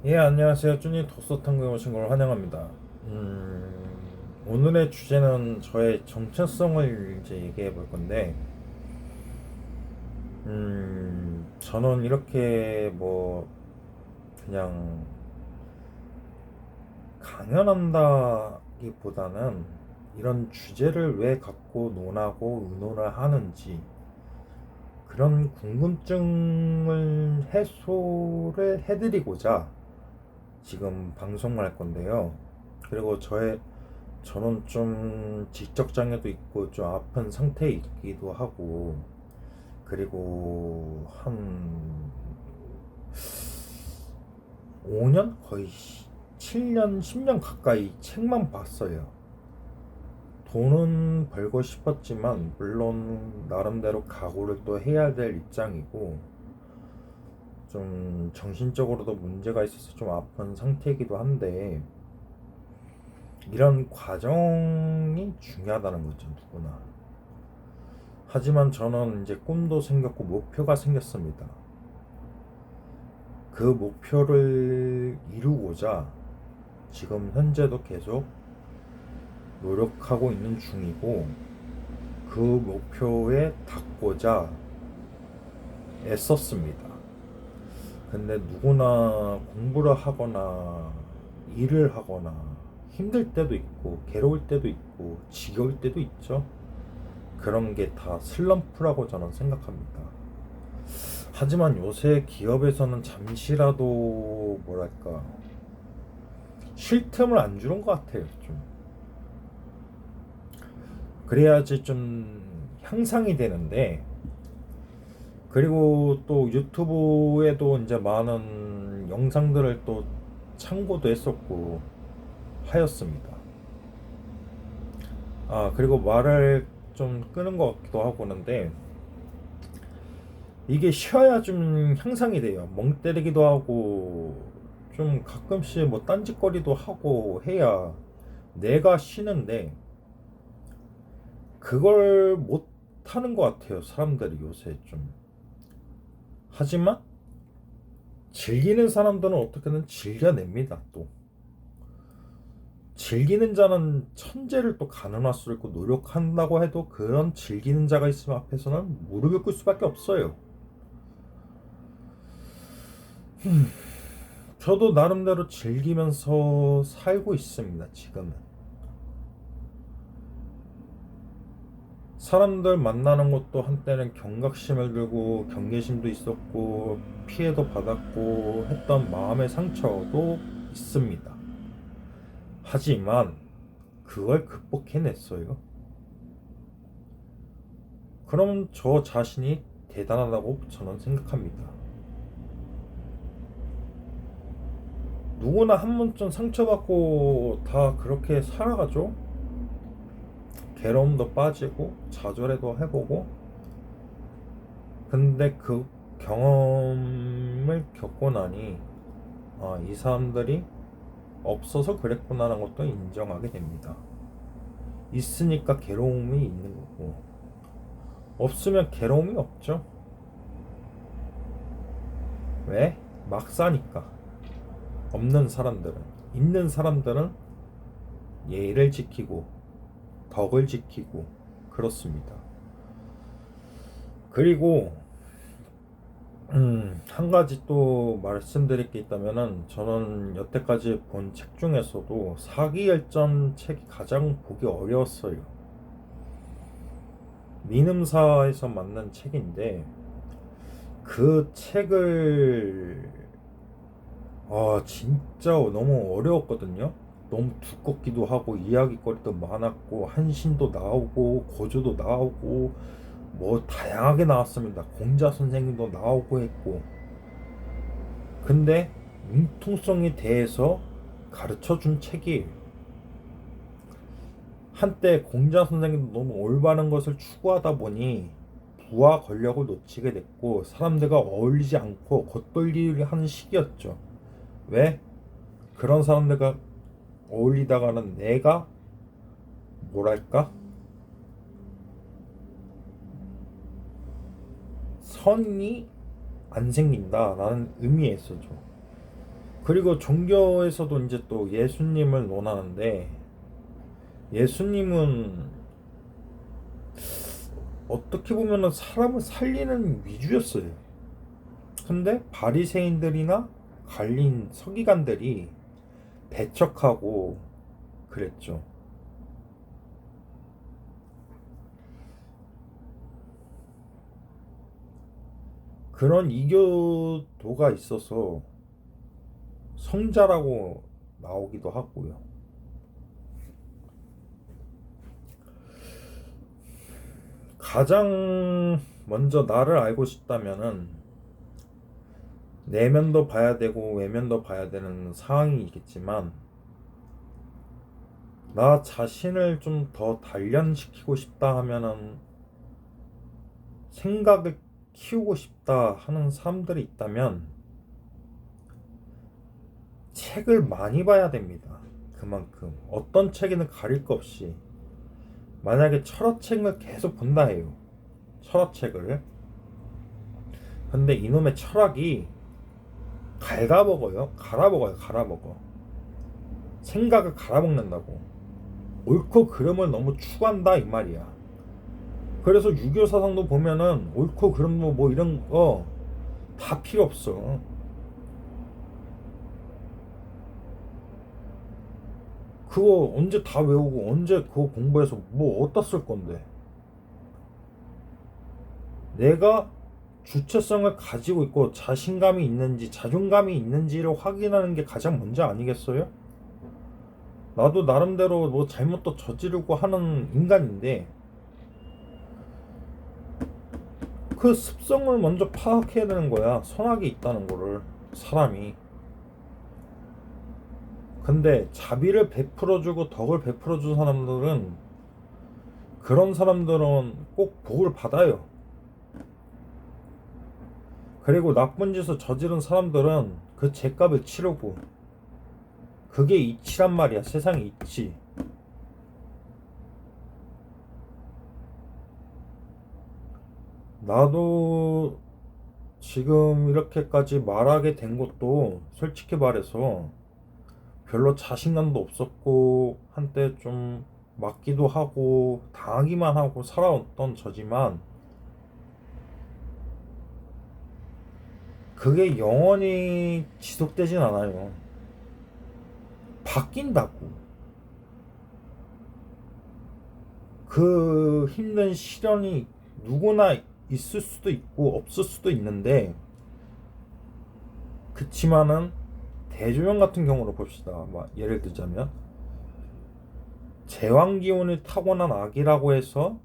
예, 안녕하세요. 쭈니 독서탐구에 오신 걸 환영합니다. 오늘의 주제는 저의 정체성을 이제 얘기해 볼 건데, 저는 이렇게 뭐, 그냥 강연한다기보다는 이런 주제를 왜 갖고 논하고 의논을 하는지, 그런 궁금증을 해소를 해드리고자 지금 방송을 할 건데요. 그리고 저는 좀 지적 장애도 있고 좀 아픈 상태에 있기도 하고, 그리고 한 5년 거의 7년 10년 가까이 책만 봤어요. 돈은 벌고 싶었지만 물론 나름대로 각오를 또 해야 될 입장이고, 좀 정신적으로도 문제가 있어서 좀 아픈 상태이기도 한데, 이런 과정이 중요하다는 거죠, 누구나. 하지만 저는 이제 꿈도 생겼고 목표가 생겼습니다. 그 목표를 이루고자 지금 현재도 계속 노력하고 있는 중이고, 그 목표에 닿고자 애썼습니다. 근데 누구나 공부를 하거나 일을 하거나 힘들 때도 있고 괴로울 때도 있고 지겨울 때도 있죠. 그런 게 다 슬럼프라고 저는 생각합니다. 하지만 요새 기업에서는 잠시라도 뭐랄까 쉴 틈을 안 주는 것 같아요. 좀 그래야지 좀 향상이 되는데, 그리고 또 유튜브에도 이제 많은 영상들을 또 참고도 했었고 하였습니다. 아, 그리고 말을 좀 끄는 것 같기도 하고 하는데, 이게 쉬어야 좀 향상이 돼요. 멍 때리기도 하고 좀 가끔씩 뭐 딴짓거리도 하고 해야 내가 쉬는데, 그걸 못 하는 것 같아요, 사람들이 요새 좀. 하지만 즐기는 사람들은 어떻게든 즐겨냅니다. 또 즐기는 자는 천재를 또 가늠할 수 있고, 노력한다고 해도 그런 즐기는 자가 있으면 앞에서는 무릎을 꿇을 수밖에 없어요. 저도 나름대로 즐기면서 살고 있습니다. 지금은 사람들 만나는 것도 한때는 경각심을 들고 경계심도 있었고 피해도 받았고 했던 마음의 상처도 있습니다. 하지만 그걸 극복해냈어요. 그럼 저 자신이 대단하다고 저는 생각합니다. 누구나 한 번쯤 상처받고 다 그렇게 살아가죠. 괴로움도 빠지고 좌절해도 해보고. 근데 그 경험을 겪고 나니, 아, 이 사람들이 없어서 그랬구나라는 것도 인정하게 됩니다. 있으니까 괴로움이 있는 거고, 없으면 괴로움이 없죠. 왜? 막 사니까. 없는 사람들은, 있는 사람들은 예의를 지키고 덕을 지키고 그렇습니다. 그리고 한 가지 또 말씀드릴 게 있다면은, 저는 여태까지 본 책 중에서도 사기열전 책이 가장 보기 어려웠어요. 민음사에서 만든 책인데, 그 책을 진짜 너무 어려웠거든요. 너무 두껍기도 하고 이야기거리도 많았고 한신도 나오고 고조도 나오고 뭐 다양하게 나왔습니다. 공자 선생님도 나오고 했고, 근데 융통성에 대해서 가르쳐 준 책이, 한때 공자 선생님도 너무 올바른 것을 추구하다 보니 부와 권력을 놓치게 됐고 사람들과 어울리지 않고 겉돌기를 하는 시기였죠. 왜? 그런 사람들과 어울리다가는 내가 뭐랄까 선이 안 생긴다라는 의미에서죠. 그리고 종교에서도 이제 또 예수님을 논하는데, 예수님은 어떻게 보면은 사람을 살리는 위주였어요. 근데 바리새인들이나 갈린 서기관들이 배척하고 그랬죠. 그런 이교도가 있어서 성자라고 나오기도 하고요. 가장 먼저 나를 알고 싶다면은 내면도 봐야 되고 외면도 봐야 되는 상황이 있겠지만, 나 자신을 좀 더 단련시키고 싶다 하면은, 생각을 키우고 싶다 하는 사람들이 있다면 책을 많이 봐야 됩니다. 그만큼 어떤 책에는 가릴 거 없이, 만약에 철학책을 계속 본다 해요. 철학책을. 근데 이놈의 철학이 갈아먹어요. 생각을 갈아먹는다고. 옳고 그름을 너무 추구한다 이 말이야. 그래서 유교 사상도 보면은 옳고 그름 뭐 이런 거 다 필요 없어. 그거 언제 다 외우고 언제 그거 공부해서 뭐 어디다 쓸 건데. 내가 주체성을 가지고 있고 자신감이 있는지 자존감이 있는지를 확인하는 게 가장 먼저 아니겠어요? 나도 나름대로 뭐 잘못도 저지르고 하는 인간인데, 그 습성을 먼저 파악해야 되는 거야. 선악이 있다는 거를, 사람이. 근데 자비를 베풀어주고 덕을 베풀어준 사람들은, 그런 사람들은 꼭 복을 받아요. 그리고 나쁜 짓을 저지른 사람들은 그 죄값을 치르고. 그게 이치란 말이야. 세상에 이치. 나도 지금 이렇게까지 말하게 된 것도 솔직히 말해서 별로 자신감도 없었고, 한때 좀 맞기도 하고 당하기만 하고 살아왔던 저지만, 그게 영원히 지속되진 않아요. 바뀐다고. 그 힘든 시련이 누구나 있을 수도 있고 없을 수도 있는데, 그치만은 대조영 같은 경우로 봅시다. 예를 들자면 제왕기운을 타고난 아기라고 해서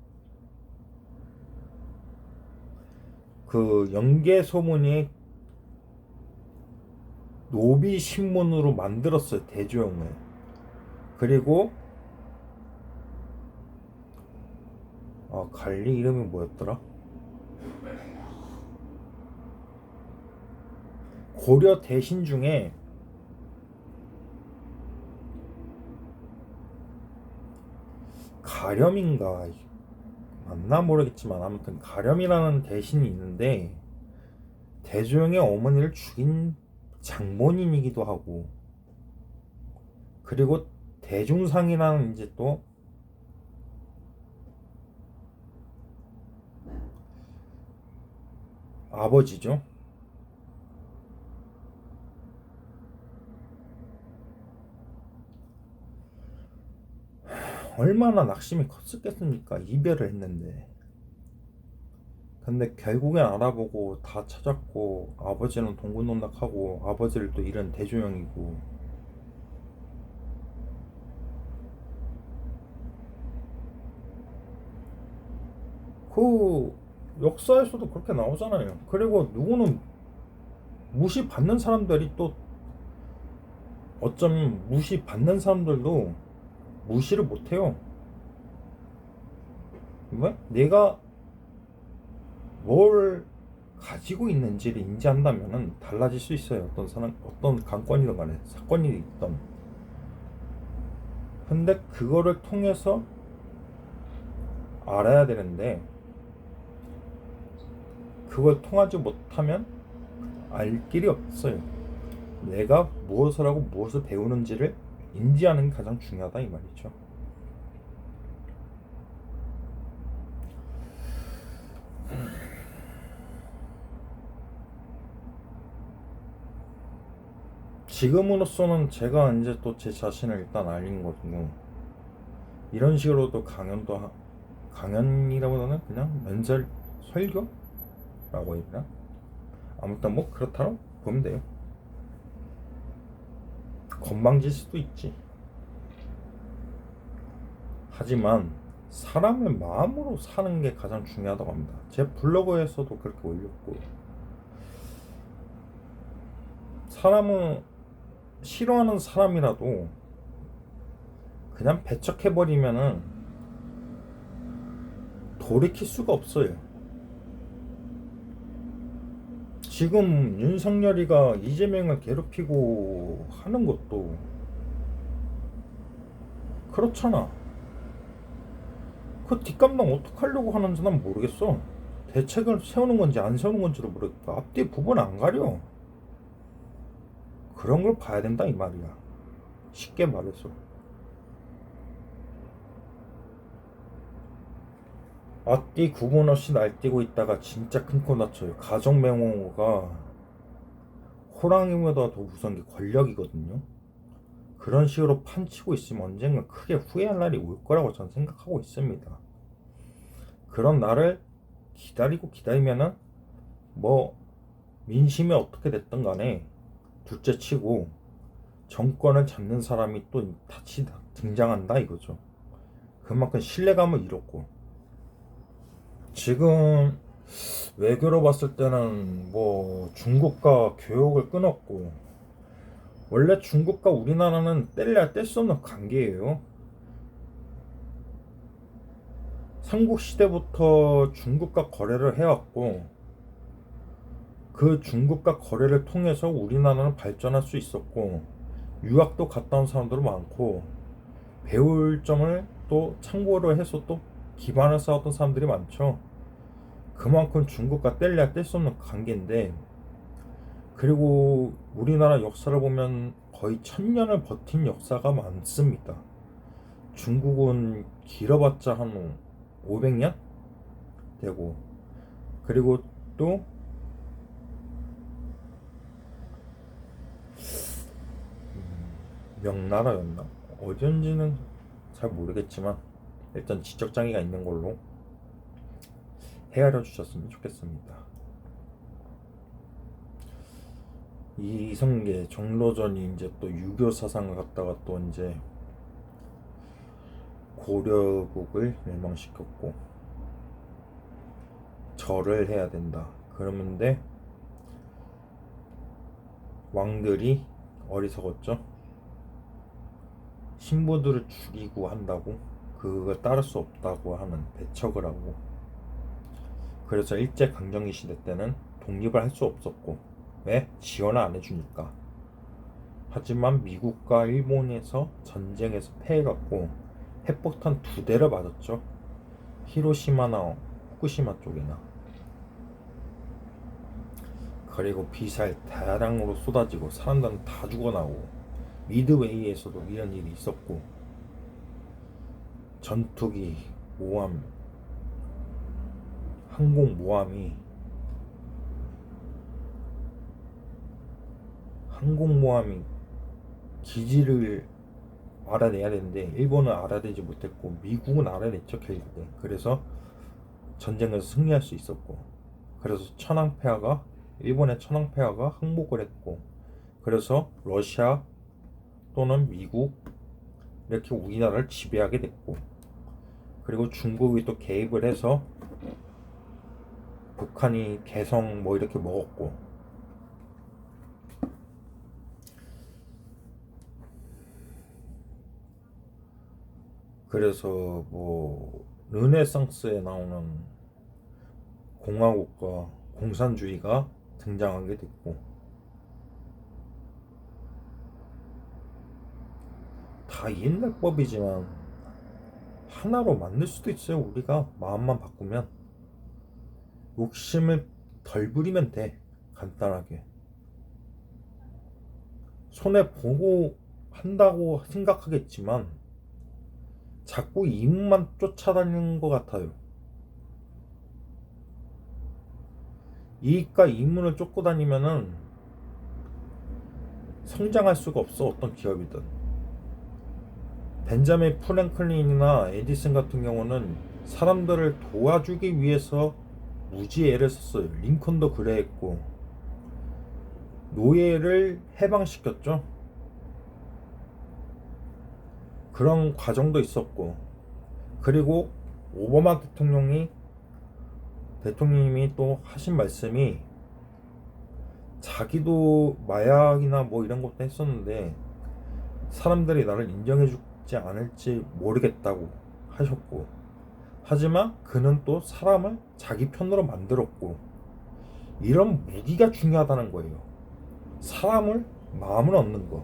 그 연개 소문이 노비 신문으로 만들었어요, 대조영을. 그리고 관리 이름이 뭐였더라? 고려 대신 중에 가렴인가 맞나 모르겠지만, 아무튼 가렴이라는 대신이 있는데, 대조영의 어머니를 죽인 장본인이기도 하고, 그리고 대중상이라는 이제 또 아버지죠. 얼마나 낙심이 컸었겠습니까? 이별을 했는데. 근데 결국엔 알아보고 다 찾았고, 아버지는 동군농락하고, 아버지를 또 잃은 대조영이고. 그 역사에서도 그렇게 나오잖아요. 그리고 누구는 무시받는 사람들이 또, 어쩌면 무시받는 사람들도 무시를 못해요. 왜? 내가 뭘 가지고 있는지를 인지한다면은 달라질 수 있어요. 어떤 사람, 어떤 관건이든 간에, 사건이 있던. 근데 그거를 통해서 알아야 되는데, 그걸 통하지 못하면 알 길이 없어요. 내가 무엇을 하고 무엇을 배우는지를 인지하는 게 가장 중요하다 이 말이죠. 지금으로서는 제가 이제 또 제 자신을 일단 알린 거고, 이런 식으로도 강연이라보다는 그냥 면설 설교라고 해야 되나? 아무튼 뭐 그렇다고 보면 돼요. 건방질 수도 있지. 하지만 사람의 마음으로 사는 게 가장 중요하다고 합니다. 제 블로그에서도 그렇게 올렸고, 사람은 싫어하는 사람이라도 그냥 배척해버리면은 돌이킬 수가 없어요. 지금 윤석열이가 이재명을 괴롭히고 하는 것도 그렇잖아. 그 뒷감당 어떡하려고 하는지 난 모르겠어. 대책을 세우는 건지 안 세우는 건지도 모르겠고 앞뒤 부분 안 가려. 그런 걸 봐야 된다 이 말이야. 쉽게 말해서. 앞뒤 구분 없이 날뛰고 있다가 진짜 큰 코 다쳐요. 가정맹호가 호랑이보다 더 무서운 게 권력이거든요. 그런 식으로 판치고 있으면 언젠가 크게 후회할 날이 올 거라고 저는 생각하고 있습니다. 그런 날을 기다리면은 뭐 민심이 어떻게 됐든 간에 둘째 치고 정권을 잡는 사람이 또 다시 등장한다 이거죠. 그만큼 신뢰감을 잃었고, 지금 외교로 봤을 때는 뭐 중국과 교역을 끊었고, 원래 중국과 우리나라는 뗄래야 뗄 수 없는 관계예요. 삼국시대부터 중국과 거래를 해왔고, 그 중국과 거래를 통해서 우리나라는 발전할 수 있었고, 유학도 갔다 온 사람들도 많고, 배울 점을 또 참고로 해서 또 기반을 쌓았던 사람들이 많죠. 그만큼 중국과 뗄래야 뗄 수 없는 관계인데, 그리고 우리나라 역사를 보면 거의 1000년을 버틴 역사가 많습니다. 중국은 길어봤자 한 500년 되고, 그리고 또 명나라였나? 어디인지는 잘 모르겠지만 일단 지적장애가 있는 걸로 헤아려 주셨으면 좋겠습니다. 이성계 정로전이 이제 또 유교 사상을 갖다가 또 이제 고려국을 멸망시켰고 절을 해야 된다. 그러는데 왕들이 어리석었죠. 신부들을 죽이고 한다고, 그걸 따를 수 없다고 하는 배척을 하고, 그래서 일제강점기 시대 때는 독립을 할 수 없었고, 왜? 지원을 안 해주니까. 하지만 미국과 일본에서 전쟁에서 패해갖고 핵폭탄 2대를 맞았죠. 히로시마나 후쿠시마 쪽이나. 그리고 미사일 대량으로 쏟아지고 사람들은 다 죽어나오고, 미드웨이에서도 이런 일이 있었고, 전투기 모함, 항공모함이 기지를 알아내야 되는데 일본은 알아내지 못했고 미국은 알아냈죠 결국에. 그래서 전쟁에서 승리할 수 있었고, 그래서 일본의 천황폐하가 항복을 했고, 그래서 러시아 또는 미국 이렇게 우리나라를 지배하게 됐고, 그리고 중국이 또 개입을 해서 북한이 개성 뭐 이렇게 먹었고, 그래서 뭐 르네상스에 나오는 공화국과 공산주의가 등장하게 됐고, 다 옛날 법이지만 하나로 만들 수도 있어요. 우리가 마음만 바꾸면, 욕심을 덜 부리면 돼. 간단하게. 손해 보고 한다고 생각하겠지만 자꾸 이익만 쫓아다니는 것 같아요. 이익과 이익문을 쫓고 다니면은 성장할 수가 없어. 어떤 기업이든. 벤자민 프랭클린이나 에디슨 같은 경우는 사람들을 도와주기 위해서 무지 애를 썼어요. 링컨도 그래 했고 노예를 해방시켰죠. 그런 과정도 있었고, 그리고 오바마 대통령님이 또 하신 말씀이, 자기도 마약이나 뭐 이런 것도 했었는데 사람들이 나를 인정해주지 않을지 모르겠다고 하셨고, 하지만 그는 또 사람을 자기 편으로 만들었고, 이런 무기가 중요하다는 거예요. 사람을 마음을 얻는 거,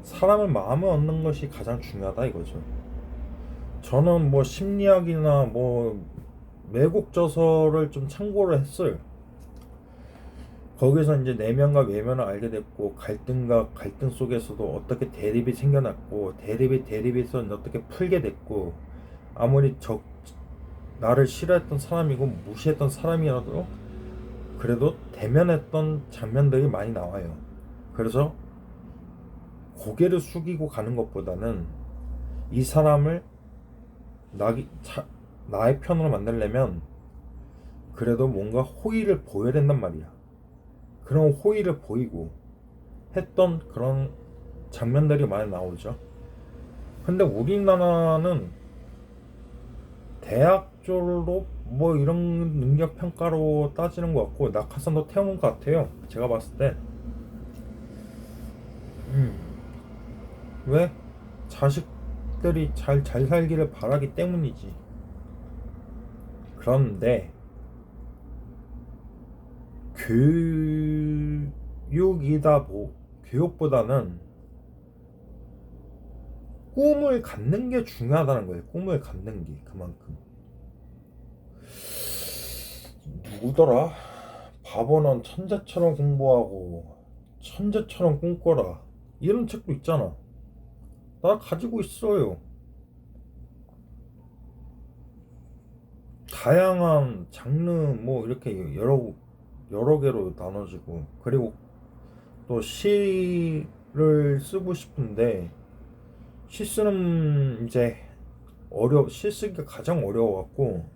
사람을 마음을 얻는 것이 가장 중요하다 이거죠. 저는 뭐 심리학이나 뭐 외국 저서를 좀 참고를 했어요. 거기서 이제 내면과 외면을 알게 됐고, 갈등과 갈등 속에서도 어떻게 대립이 생겨났고, 대립에서 어떻게 풀게 됐고, 아무리 나를 싫어했던 사람이고 무시했던 사람이라도 그래도 대면했던 장면들이 많이 나와요. 그래서 고개를 숙이고 가는 것보다는 이 사람을 나의 편으로 만들려면 그래도 뭔가 호의를 보여야 된단 말이야. 그런 호의를 보이고 했던 그런 장면들이 많이 나오죠. 근데 우리나라는 대학 졸업 뭐 이런 능력 평가로 따지는 것 같고 낙하산도 태우는 것 같아요. 제가 봤을 때. 왜? 자식들이 잘 살기를 바라기 때문이지. 그런데 교육보다는 꿈을 갖는 게 중요하다는 거예요. 꿈을 갖는 게 그만큼. 누구더라? 바보는 천재처럼 공부하고 천재처럼 꿈꿔라. 이런 책도 있잖아. 나 가지고 있어요. 다양한 장르 뭐 이렇게 여러 개로 나눠지고, 그리고 또 시를 쓰고 싶은데 시 쓰는 이제 시 쓰기가 가장 어려워갖고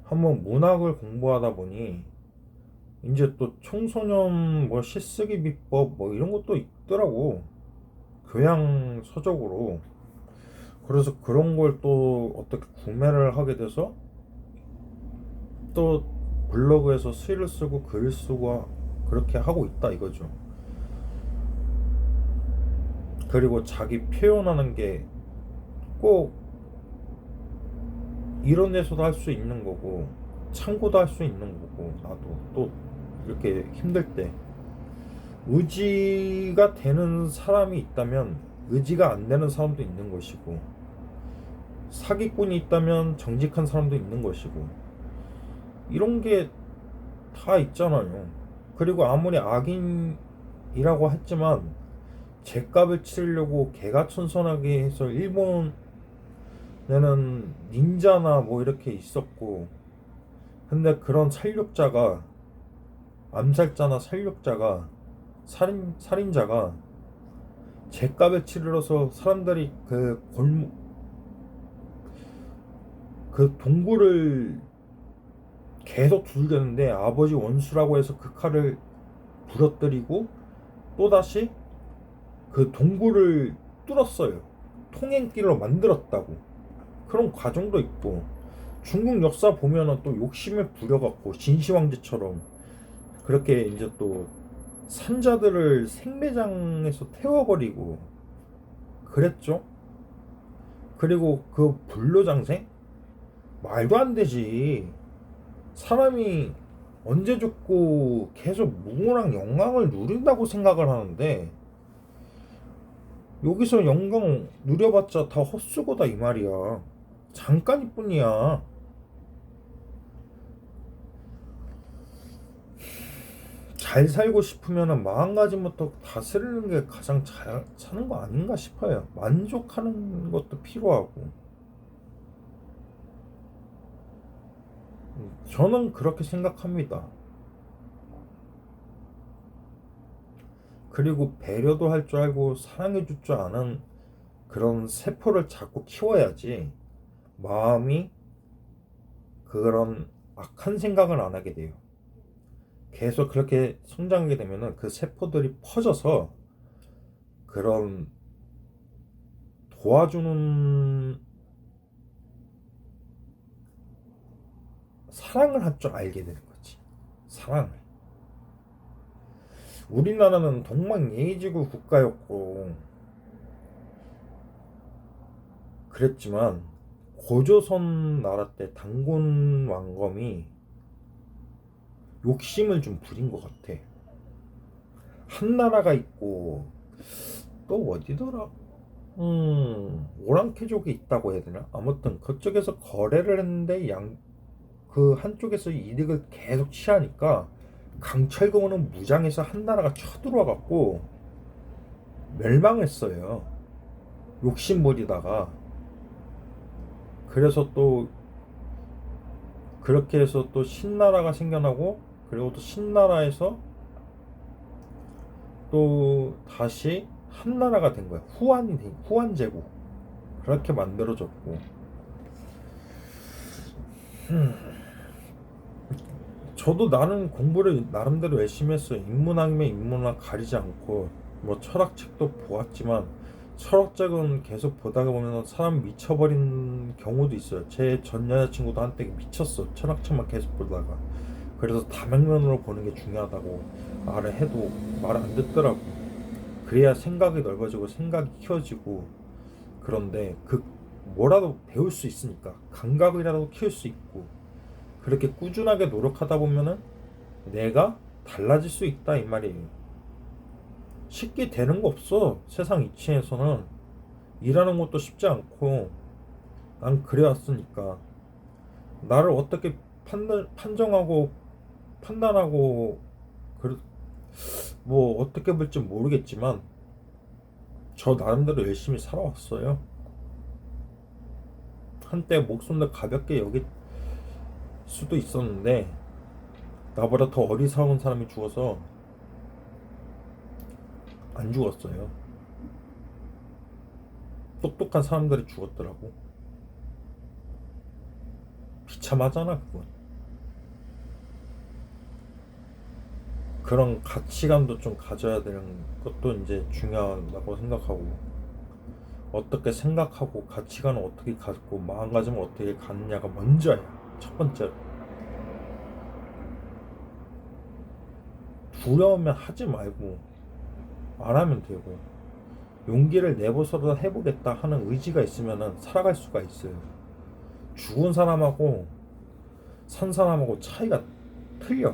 한번 문학을 공부하다 보니 이제 또 청소년 뭐 시쓰기 비법 뭐 이런 것도 있더라고, 교양 서적으로. 그래서 그런 걸 또 어떻게 구매를 하게 돼서 또 블로그에서 시를 쓰고 글을 쓰고 그렇게 하고 있다 이거죠. 그리고 자기 표현하는 게 꼭 이론에서도 할 수 있는 거고 참고도 할 수 있는 거고, 나도 또 이렇게 힘들 때 의지가 되는 사람이 있다면 의지가 안 되는 사람도 있는 것이고, 사기꾼이 있다면 정직한 사람도 있는 것이고, 이런 게 다 있잖아요. 그리고 아무리 악인이라고 했지만 죗값을 치르려고 개가천선하게 해서 일본에는 닌자나 뭐 이렇게 있었고, 근데 그런 암살자나 살육자가 살인자가 죗값을 치르러서 사람들이 그 동굴을 계속 두들겼는데 아버지 원수라고 해서 그 칼을 부러뜨리고 또다시 그 동굴을 뚫었어요. 통행길로 만들었다고. 그런 과정도 있고, 중국 역사 보면은 또 욕심을 부려갖고 진시황제처럼 그렇게 이제 또 산자들을 생매장에서 태워버리고 그랬죠. 그리고 그 불로장생? 말도 안 되지. 사람이 언제 죽고 계속 무궁한 영광을 누린다고 생각을 하는데, 여기서 영광 누려봤자 다 헛수고다 이 말이야. 잠깐일 뿐이야. 잘 살고 싶으면 마음가짐부터 다스리는 게 가장 잘 사는 거 아닌가 싶어요. 만족하는 것도 필요하고. 저는 그렇게 생각합니다. 그리고 배려도 할 줄 알고 사랑해 줄 줄 아는 그런 세포를 자꾸 키워야지 마음이 그런 악한 생각을 안 하게 돼요. 계속 그렇게 성장하게 되면은 그 세포들이 퍼져서 그런 도와주는 사랑을 할 줄 알게 되는 거지. 사랑을. 우리나라는 동방예의지구 국가였고 그랬지만 고조선 나라 때 단군 왕검이 욕심을 좀 부린 것 같아. 한나라가 있고 또 어디더라? 오랑캐족이 있다고 해야 되나? 아무튼 그쪽에서 거래를 했는데 그 한쪽에서 이득을 계속 취하니까 강철공은 무장해서 한나라가 쳐들어와 갖고 멸망했어요. 욕심부리다가. 그래서 또 그렇게 해서 또 신나라가 생겨나고 그리고 또 신나라에서 또 다시 한나라가 된 거야. 후한 제국 그렇게 만들어졌고. 저도 나는 공부를 나름대로 열심히 했어요. 인문학이면 인문학 가리지 않고 뭐 철학책도 보았지만 철학책은 계속 보다가 보면 사람 미쳐버린 경우도 있어요. 제 전 여자친구도 한때 미쳤어. 철학책만 계속 보다가. 그래서 다면면으로 보는 게 중요하다고 말을 해도 말 안 듣더라고. 그래야 생각이 넓어지고 생각이 키워지고. 그런데 그 뭐라도 배울 수 있으니까 감각이라도 키울 수 있고 그렇게 꾸준하게 노력하다 보면은 내가 달라질 수 있다 이 말이에요. 쉽게 되는 거 없어. 세상 이치에서는 일하는 것도 쉽지 않고 난 그래왔으니까 나를 어떻게 판정하고 판단하고 뭐 어떻게 볼지 모르겠지만 저 나름대로 열심히 살아왔어요. 한때 목숨도 가볍게 여길 수도 있었는데 나보다 더 어리석은 사람이 죽어서 안 죽었어요. 똑똑한 사람들이 죽었더라고. 비참하잖아 그건. 그런 가치관도 좀 가져야 되는 것도 이제 중요하다고 생각하고 어떻게 생각하고 가치관을 어떻게 갖고 마음가짐을 어떻게 갖느냐가 먼저야. 첫 번째로. 두려우면 하지 말고 안 하면 되고 용기를 내보서도 해보겠다 하는 의지가 있으면 살아갈 수가 있어요. 죽은 사람하고 산 사람하고 차이가 틀려.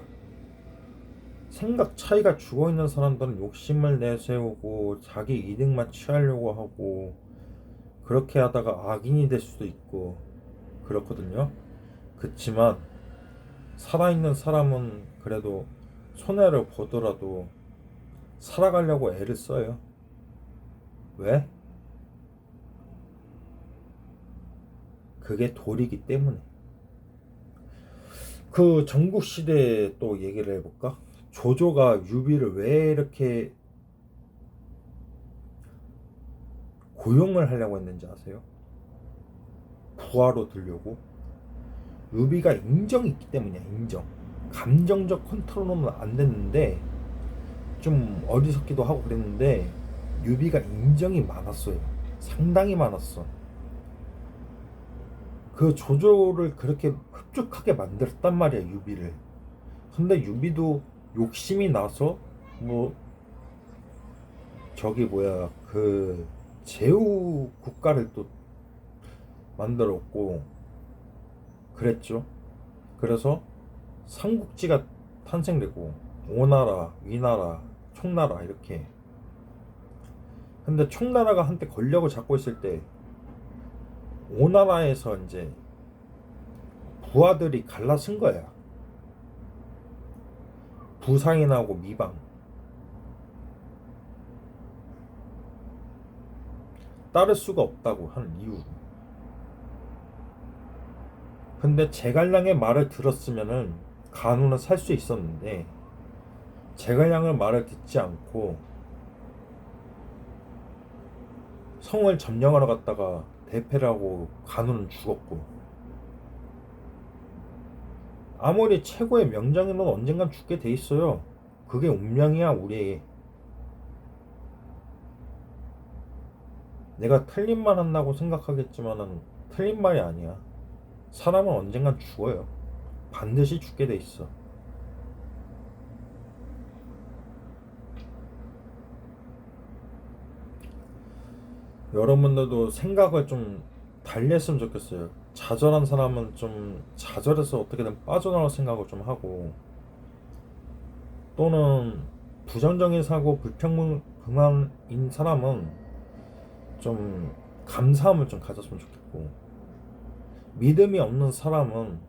생각 차이가. 죽어있는 사람들은 욕심을 내세우고 자기 이득만 취하려고 하고 그렇게 하다가 악인이 될 수도 있고 그렇거든요. 그치만 살아있는 사람은 그래도 손해를 보더라도 살아가려고 애를 써요. 왜? 그게 도리기 때문에. 그 전국시대 또 얘기를 해볼까? 조조가 유비를 왜 이렇게 고용을 하려고 했는지 아세요? 부하로 들려고. 유비가 인정이 있기 때문이야. 인정. 감정적 컨트롤은 안 됐는데 좀 어리석기도 하고 그랬는데 유비가 인정이 많았어요. 상당히 많았어. 그 조조를 그렇게 흡족하게 만들었단 말이야 유비를. 근데 유비도 욕심이 나서 뭐 저기 뭐야 그 제후 국가를 또 만들었고 그랬죠. 그래서 삼국지가 탄생되고 오나라, 위나라, 총나라 이렇게. 근데 총나라가 한때 권력을 잡고 있을 때 오나라에서 이제 부하들이 갈라쓴 거야. 부상이 나고 미방. 따를 수가 없다고 하는 이유. 근데 제갈량의 말을 들었으면은 간우는 살 수 있었는데 제갈량의 말을 듣지 않고 성을 점령하러 갔다가 대패를 하고 간우는 죽었고, 아무리 최고의 명장이라도 언젠간 죽게 돼 있어요. 그게 운명이야. 우리에게. 내가 틀린 말 한다고 생각하겠지만은 틀린 말이 아니야. 사람은 언젠간 죽어요. 반드시 죽게 돼 있어. 여러분들도 생각을 좀 달리 했으면 좋겠어요. 좌절한 사람은 좀 좌절해서 어떻게든 빠져나올 생각을 좀 하고, 또는 부정적인 사고 불평등한 사람은 좀 감사함을 좀 가졌으면 좋겠고, 믿음이 없는 사람은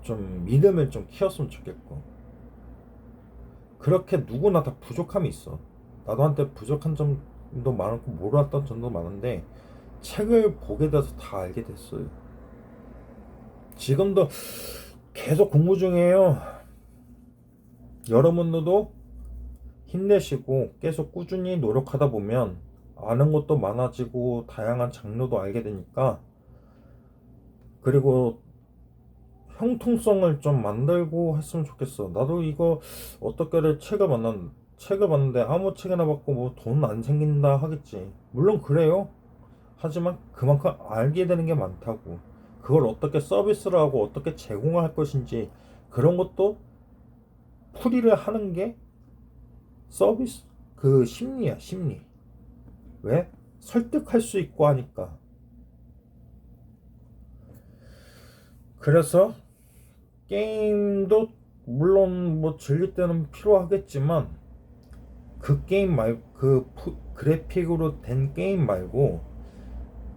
좀 믿음을 좀 키웠으면 좋겠고. 그렇게 누구나 다 부족함이 있어. 나도 한때 부족한 점도 많고 몰랐던 점도 많은데 책을 보게 돼서 다 알게 됐어요. 지금도 계속 공부 중이에요. 여러분들도 힘내시고 계속 꾸준히 노력하다 보면 아는 것도 많아지고 다양한 장르도 알게 되니까, 그리고 형통성을 좀 만들고 했으면 좋겠어. 나도 이거 어떻게를 책을 봤는데 아무 책이나 받고 뭐 돈 안 생긴다 하겠지. 물론 그래요. 하지만 그만큼 알게 되는 게 많다고. 그걸 어떻게 서비스를 하고 어떻게 제공을 할 것인지, 그런 것도 풀이를 하는 게 서비스 그 심리야, 심리. 왜? 설득할 수 있고 하니까. 그래서 게임도 물론 뭐 즐길 때는 필요하겠지만, 그 게임 말고 그래픽으로 된 게임 말고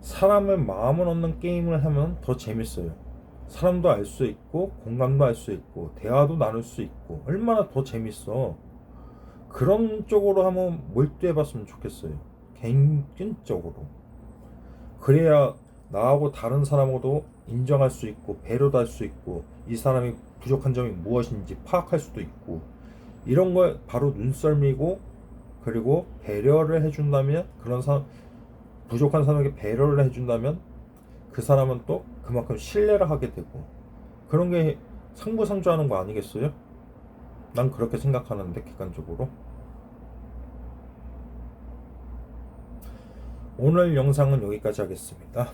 사람의 마음을 얻는 게임을 하면 더 재밌어요. 사람도 알 수 있고 공감도 할 수 있고 대화도 나눌 수 있고 얼마나 더 재밌어. 그런 쪽으로 한번 몰두해 봤으면 좋겠어요, 개인적으로. 그래야 나하고 다른 사람하고도 인정할 수 있고 배려도 할 수 있고 이 사람이 부족한 점이 무엇인지 파악할 수도 있고, 이런 걸 바로 눈썰미고, 그리고 배려를 해준다면, 부족한 사람에게 배려를 해준다면 그 사람은 또 그만큼 신뢰를 하게 되고, 그런 게 상부상조하는 거 아니겠어요? 난 그렇게 생각하는데, 객관적으로. 오늘 영상은 여기까지 하겠습니다.